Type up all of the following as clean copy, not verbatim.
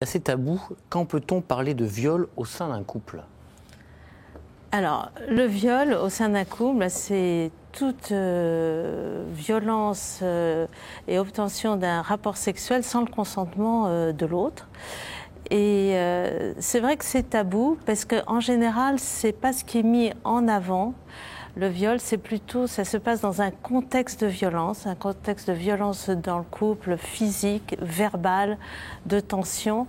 assez tabou. Quand peut-on parler de viol au sein d'un couple ? Alors, le viol au sein d'un couple, c'est toute violence et obtention d'un rapport sexuel sans le consentement de l'autre. Et c'est vrai que c'est tabou parce qu'en général, c'est pas ce qui est mis en avant. Le viol, c'est plutôt, ça se passe dans un contexte de violence dans le couple, physique, verbal, de tension.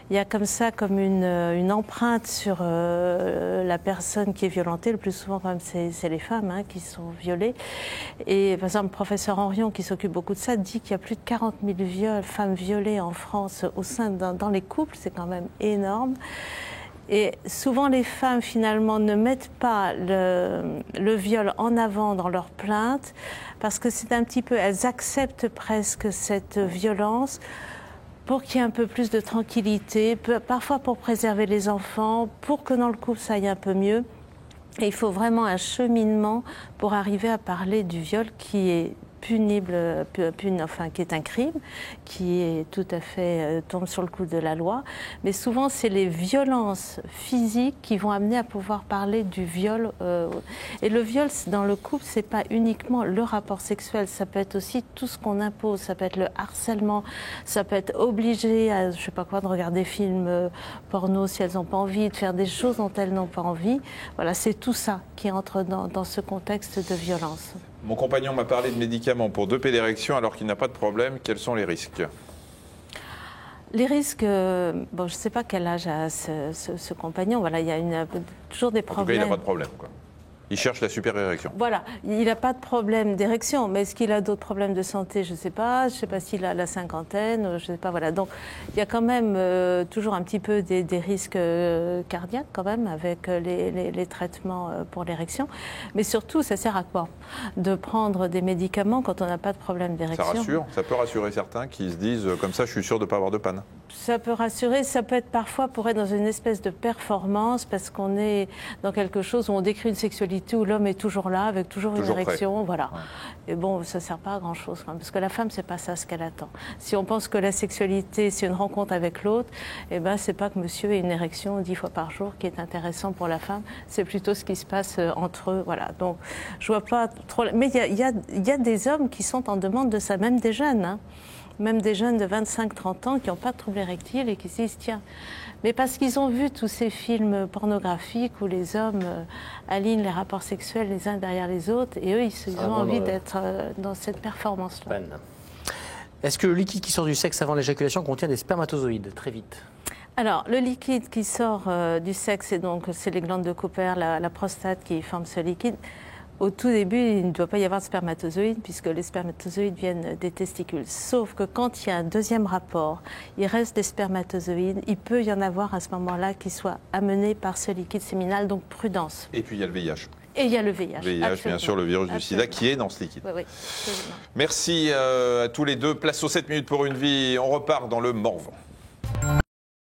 Il y a comme ça, comme une empreinte sur la personne qui est violentée. Le plus souvent, quand même, c'est les femmes qui sont violées. Et par exemple, le professeur Henrion, qui s'occupe beaucoup de ça, dit qu'il y a plus de 40 000 femmes violées en France dans les couples. C'est quand même énorme. Et souvent, les femmes, finalement, ne mettent pas le viol en avant dans leur plainte parce que c'est un petit peu, elles acceptent presque cette violence pour qu'il y ait un peu plus de tranquillité, parfois pour préserver les enfants, pour que dans le couple ça aille un peu mieux. Et il faut vraiment un cheminement pour arriver à parler du viol qui est punible, qui est un crime, qui est tout à fait tombe sur le coup de la loi. Mais souvent, c'est les violences physiques qui vont amener à pouvoir parler du viol. Et le viol, dans le couple, c'est pas uniquement le rapport sexuel. Ça peut être aussi tout ce qu'on impose. Ça peut être le harcèlement. Ça peut être obligé à, je sais pas quoi, de regarder des films porno si elles n'ont pas envie, de faire des choses dont elles n'ont pas envie. Voilà, c'est tout ça qui entre dans ce contexte de violence. Mon compagnon m'a parlé de médicaments pour 2P d'érection alors qu'il n'a pas de problème. Quels sont les risques ? Les risques, bon, je ne sais pas quel âge a ce compagnon. Voilà, il y a toujours des problèmes. En tout cas, il n'a pas de problème, quoi. Il cherche la super érection. Voilà, il n'a pas de problème d'érection, mais est-ce qu'il a d'autres problèmes de santé? Je ne sais pas. Je ne sais pas s'il a la cinquantaine, je ne sais pas. Voilà. Donc, il y a quand même toujours un petit peu des risques cardiaques quand même avec les traitements pour l'érection. Mais surtout, ça sert à quoi? De prendre des médicaments quand on n'a pas de problème d'érection. Ça rassure? Ça peut rassurer certains qui se disent comme ça, je suis sûr de ne pas avoir de panne. Ça peut rassurer, ça peut être parfois pour être dans une espèce de performance parce qu'on est dans quelque chose où on décrit une sexualité où l'homme est toujours là, avec toujours une érection, prêt. Voilà. Ouais. Et bon, ça ne sert pas à grand-chose, parce que la femme, c'est pas ça ce qu'elle attend. Si on pense que la sexualité, c'est une rencontre avec l'autre, eh ben, c'est pas que monsieur ait une érection 10 fois par jour qui est intéressant pour la femme, c'est plutôt ce qui se passe entre eux, voilà. Donc, je vois pas trop... Mais il y a des hommes qui sont en demande de ça, même des jeunes, même des jeunes de 25-30 ans qui n'ont pas de trouble érectile et qui se disent, tiens, mais parce qu'ils ont vu tous ces films pornographiques où les hommes alignent les rapports sexuels les uns derrière les autres et eux, ils ont envie d'être dans cette performance-là. Est-ce que le liquide qui sort du sexe avant l'éjaculation contient des spermatozoïdes? Très vite. Alors, le liquide qui sort du sexe, c'est les glandes de Cooper, la prostate qui forment ce liquide. Au tout début, il ne doit pas y avoir de spermatozoïdes puisque les spermatozoïdes viennent des testicules. Sauf que quand il y a un deuxième rapport, il reste des spermatozoïdes. Il peut y en avoir à ce moment-là qui soient amenés par ce liquide séminal, donc prudence. Et puis il y a le VIH. Et il y a le VIH. VIH, bien sûr, le virus du sida qui est dans ce liquide. Oui, absolument. Merci à tous les deux. Place aux 7 minutes pour une vie. On repart dans le Morvan.